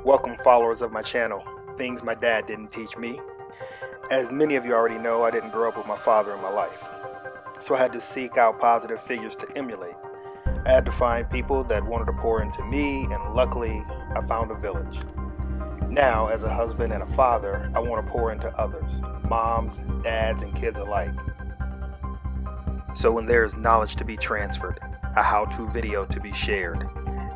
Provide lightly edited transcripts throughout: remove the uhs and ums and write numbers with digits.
Welcome, followers of my channel, Things My Dad Didn't Teach Me. As many of you already know, I didn't grow up with my father in my life, so I had to seek out positive figures to emulate. I had to find people that wanted to pour into me, and luckily, I found a village. Now, as a husband and a father, I want to pour into others, moms, dads, and kids alike. So when there is knowledge to be transferred, a how-to video to be shared,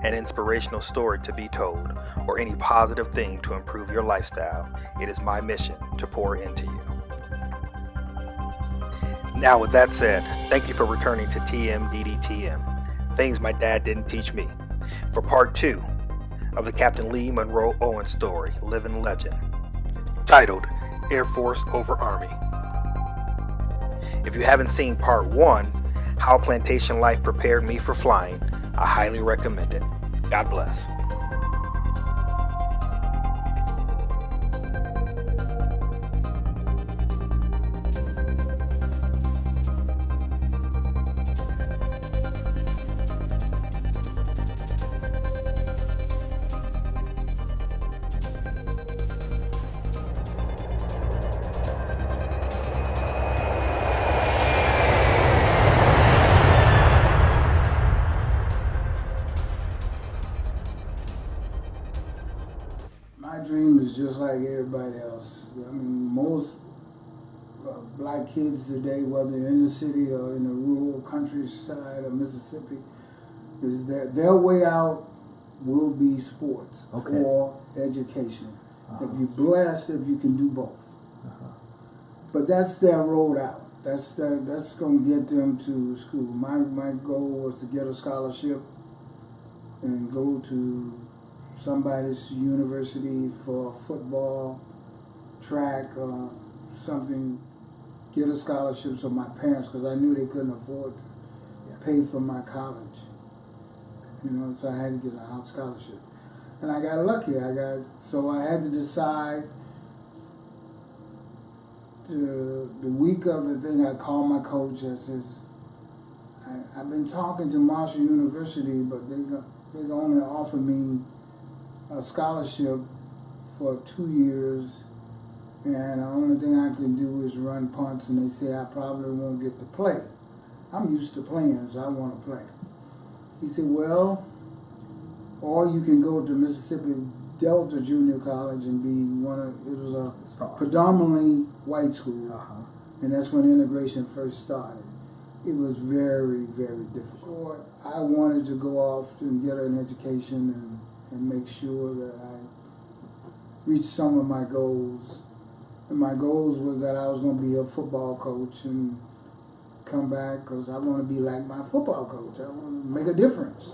an inspirational story to be told, or any positive thing to improve your lifestyle, it is my mission to pour into you. Now, with that said, thank you for returning to TMDDTM, Things My Dad Didn't Teach Me, for part 2 of the Captain Lee M Owens story, Living Legend, titled Air Force over Army. If you haven't seen part 1, How Plantation Life Prepared Me for Flying, I highly recommend it. God bless. My dream is just like everybody else. I mean, most black kids today, whether in the city or in the rural countryside of Mississippi, is that their way out will be sports or education. If you're blessed, if you can do both. But that's their road out. That's going to get them to school. My goal was to get a scholarship and go to somebody's university for football, track, something, get a scholarship so my parents, because I knew they couldn't afford to pay for my college. You know, so I had to get a scholarship. And I got lucky. So I had to decide the week of the thing. I called my coach. I says, I've been talking to Marshall University, but they only offer me a scholarship for 2 years, and the only thing I can do is run punts, and they say I probably won't get to play. I'm used to playing, so I want to play. He said, well, or you can go to Mississippi Delta Junior College and be it was a predominantly white school, and that's when integration first started. It was very, very difficult. I wanted to go off and get an education and make sure that I reached some of my goals. And my goals was that I was going to be a football coach and come back because I want to be like my football coach. I want to make a difference.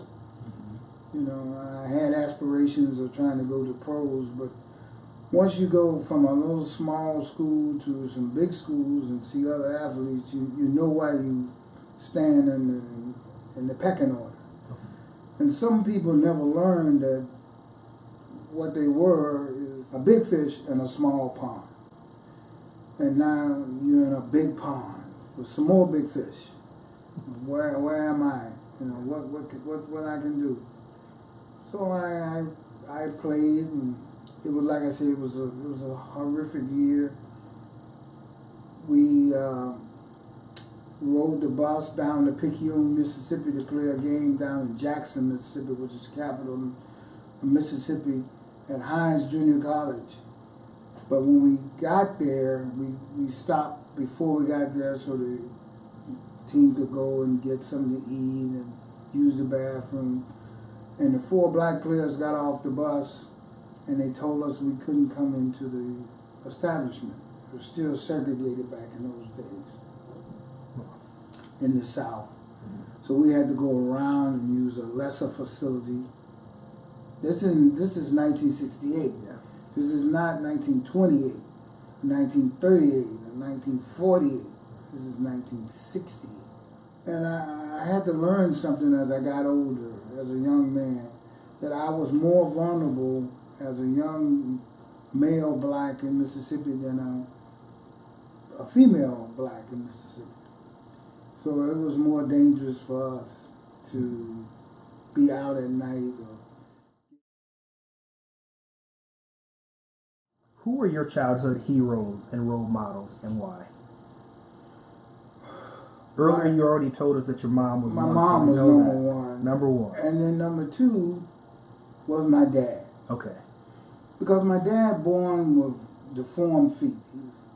You know, I had aspirations of trying to go to pros, but once you go from a little small school to some big schools and see other athletes, you know why you stand in the pecking order. And some people never learned that what they were is a big fish in a small pond. And now you're in a big pond with some more big fish. Where am I? You know, what I can do. So I played, and it was, like I said, it was a horrific year. We rode the bus down to Picayune, Mississippi to play a game down in Jackson, Mississippi, which is the capital of Mississippi, at Hines Junior College. But when we got there, we stopped before we got there so the team could go and get something to eat and use the bathroom. And the 4 black players got off the bus and they told us we couldn't come into the establishment. It was still segregated back in those days in the South. So we had to go around and use a lesser facility. This is 1968. Yeah. This is not 1928, 1938, or 1948. This is 1968. And I had to learn something as I got older, as a young man, that I was more vulnerable as a young male black in Mississippi than a female black in Mississippi. So it was more dangerous for us to be out at night or Who were your childhood heroes and role models, and why? Earlier, you already told us that your mom was my one. mom was number one. Number one. And then number two was my dad. Okay. Because my dad born with deformed feet.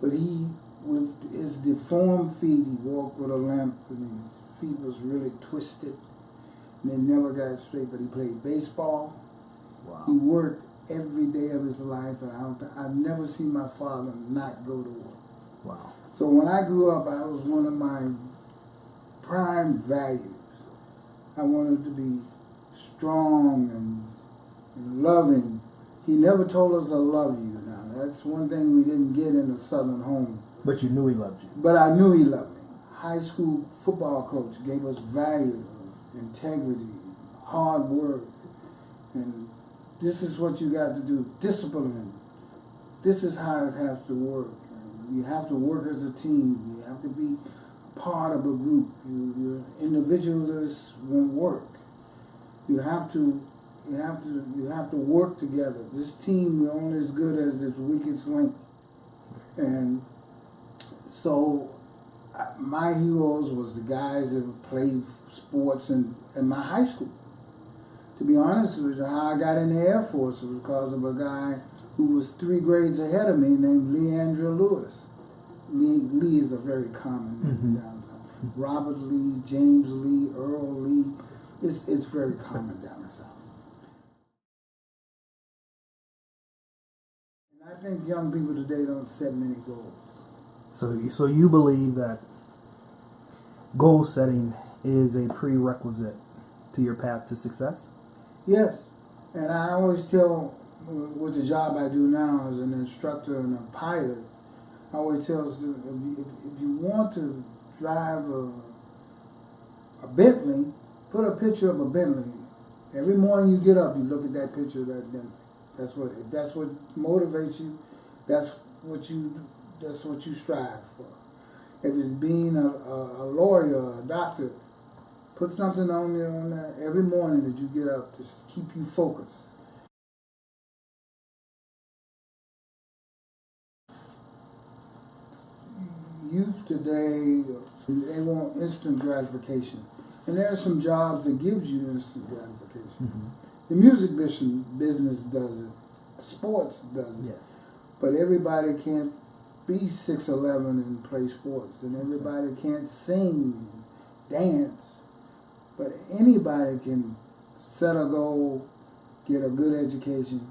But he, with his deformed feet, he walked with a limp and his feet was really twisted. And they never got straight, but he played baseball. Wow. He worked every day of his life, and I've never seen my father not go to work. Wow. So when I grew up, I was one of my prime values. I wanted to be strong and loving. He never told us I love you. Now, that's one thing we didn't get in a Southern home. But you knew he loved you. But I knew he loved me. High school football coach gave us value, integrity, hard work, and this is what you got to do. Discipline. This is how it has to work. You have to work as a team. You have to be part of a group. Your individualists won't work. You have to work together. This team is only as good as its weakest link. And so my heroes was the guys that played sports in my high school. To be honest with you, how I got in the Air Force was because of a guy who was 3 grades ahead of me named Leandra Lewis. Lee is a very common name downtown. Robert Lee, James Lee, Earl Lee. It's very common down south. And I think young people today don't set many goals. So you believe that goal setting is a prerequisite to your path to success? Yes. And I always tell, with the job I do now as an instructor and a pilot, I always tell students, if you want to drive a Bentley, put a picture of a Bentley. Every morning you get up, you look at that picture of that Bentley. If that's what motivates you, that's what you strive for. If it's being a lawyer or a doctor, put something on there every morning that you get up to keep you focused. Youth today, they want instant gratification. And there are some jobs that gives you instant gratification. Mm-hmm. The music business does it. Sports does it. Yes. But everybody can't be 6'11" and play sports. And everybody can't sing and dance. But anybody can set a goal, get a good education,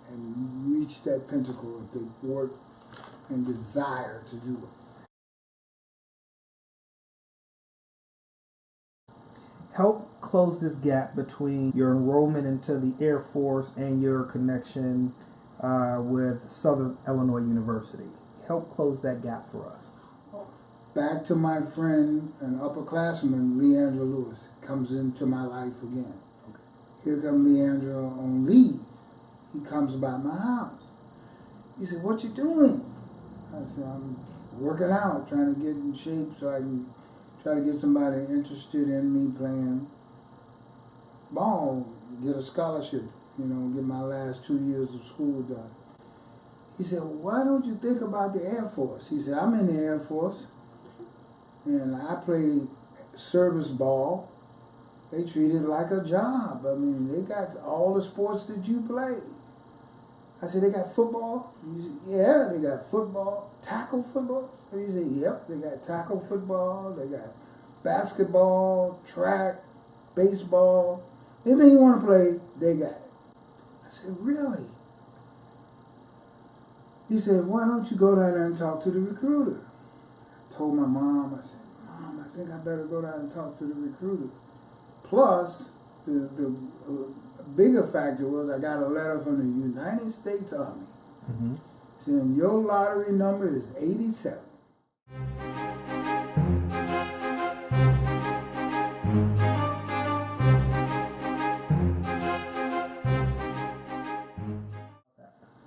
and reach that pinnacle if they work and desire to do it. Help close this gap between your enrollment into the Air Force and your connection with Southern Illinois University. Help close that gap for us. Back to my friend and upperclassman, Leandra Lewis, comes into my life again. Okay. Here comes Leandra on leave. He comes by my house. He said, "What you doing?" I said, "I'm working out, trying to get in shape so I can try to get somebody interested in me playing ball, get a scholarship, get my last 2 years of school done." He said, "Why don't you think about the Air Force?" He said, "I'm in the Air Force, and I play service ball. They treat it like a job. I mean, they got all the sports that you play." I said, "They got football?" He said, "Yeah, they got football. Tackle football?" He said, "Yep, they got tackle football. They got basketball, track, baseball. Anything you want to play, they got it." I said, "Really?" He said, "Why don't you go down there and talk to the recruiter?" I told my mom, I said, "Mom, I think I better go down and talk to the recruiter." Plus, the bigger factor was I got a letter from the United States Army saying your lottery number is 87.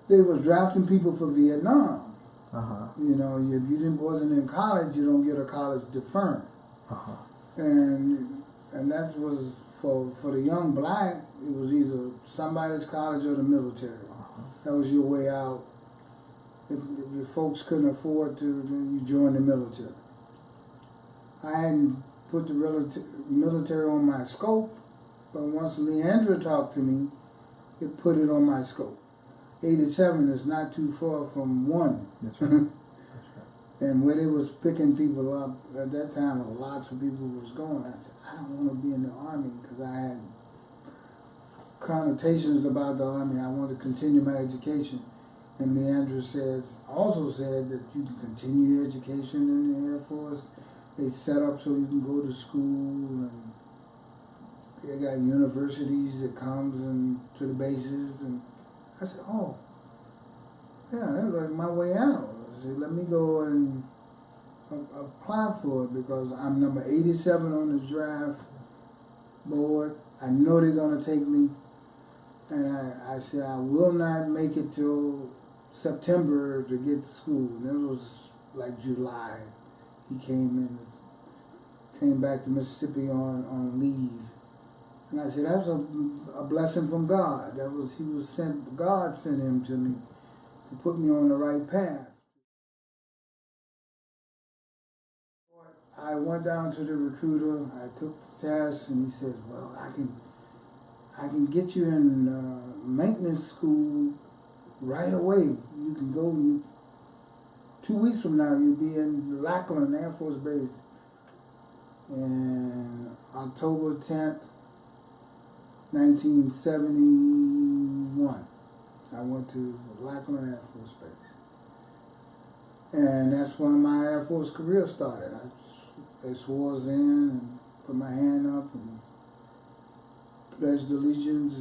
They was drafting people for Vietnam. If you wasn't in college, you don't get a college deferment. And that was for the young black, it was either somebody's college or the military. That was your way out if your folks couldn't afford to, then you join the military. I hadn't put the military on my scope, but once Leandra talked to me, it put it on my scope. 87 is not too far from 1. That's right. That's right. And when it was picking people up, at that time, lots of people was going. I said, I don't want to be in the Army because I had connotations about the Army. I want to continue my education. And Leandra also said that you can continue your education in the Air Force. They set up so you can go to school, and they got universities that comes and to the bases. And I said, oh, yeah, that was like my way out. I said, let me go and apply for it because I'm number 87 on the draft board. I know they're going to take me. And I said, I will not make it till September to get to school. And it was like July. He came back to Mississippi on leave. And I said, that was a blessing from God. God sent him to me to put me on the right path. I went down to the recruiter, I took the test, and he says, well, I can get you in maintenance school right away. You can go 2 weeks from now, you'll be in Lackland Air Force Base. And October 10th, 1971, I went to Lackland Air Force Base. And that's when my Air Force career started. I swore in and put my hand up and pledged allegiance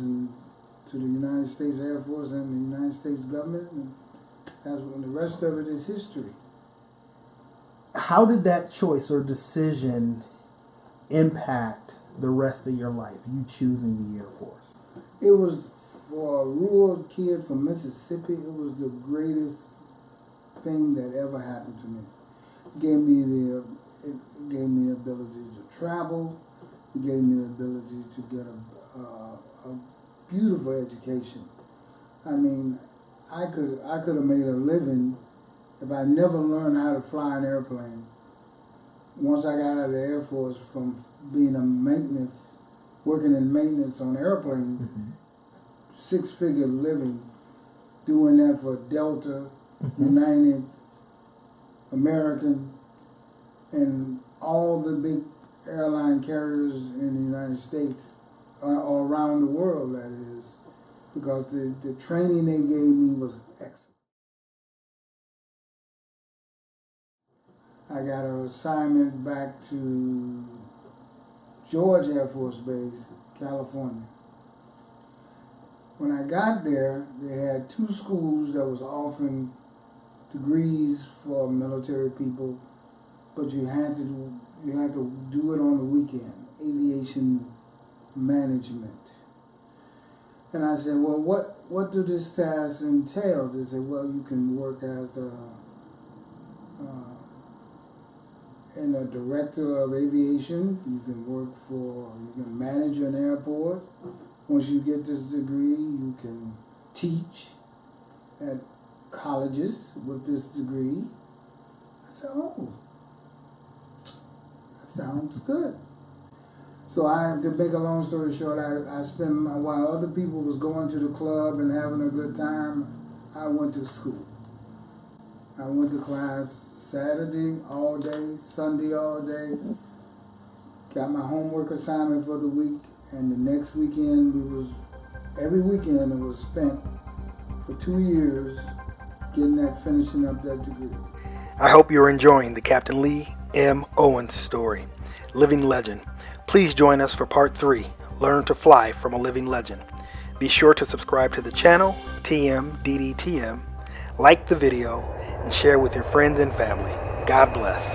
to the United States Air Force and the United States government. And that's when the rest of it is history. How did that choice or decision impact the rest of your life, you choosing the Air Force? It was, for a rural kid from Mississippi, it was the greatest thing that ever happened to me. It gave me the ability to travel. It gave me the ability to get a beautiful education. I mean, I could have made a living if I never learned how to fly an airplane. Once I got out of the Air Force from being working in maintenance on airplanes, Mm-hmm. 6-figure living, doing that for Delta, mm-hmm. United, American, and all the big airline carriers in the United States, or around the world, that is, because the training they gave me was excellent. I got an assignment back to George Air Force Base, California. When I got there, they had 2 schools that was offering degrees for military people, but you had to do it on the weekend, aviation management. And I said, well, what do this task entail? They said, well, you can work as a director of aviation. You can manage an airport. Once you get this degree, you can teach at colleges with this degree. I said, oh, that sounds good. So to make a long story short, I spent, while other people was going to the club and having a good time, I went to school. I went to class Saturday all day, Sunday all day, got my homework assignment for the week, and the next weekend, every weekend it was spent for 2 years finishing up that degree. I hope you're enjoying the Captain Lee M Owens story, living legend. Please join us for part 3, Learn to Fly from a Living Legend. Be sure to subscribe to the channel, TMDDTM, like the video, and share with your friends and family. God bless.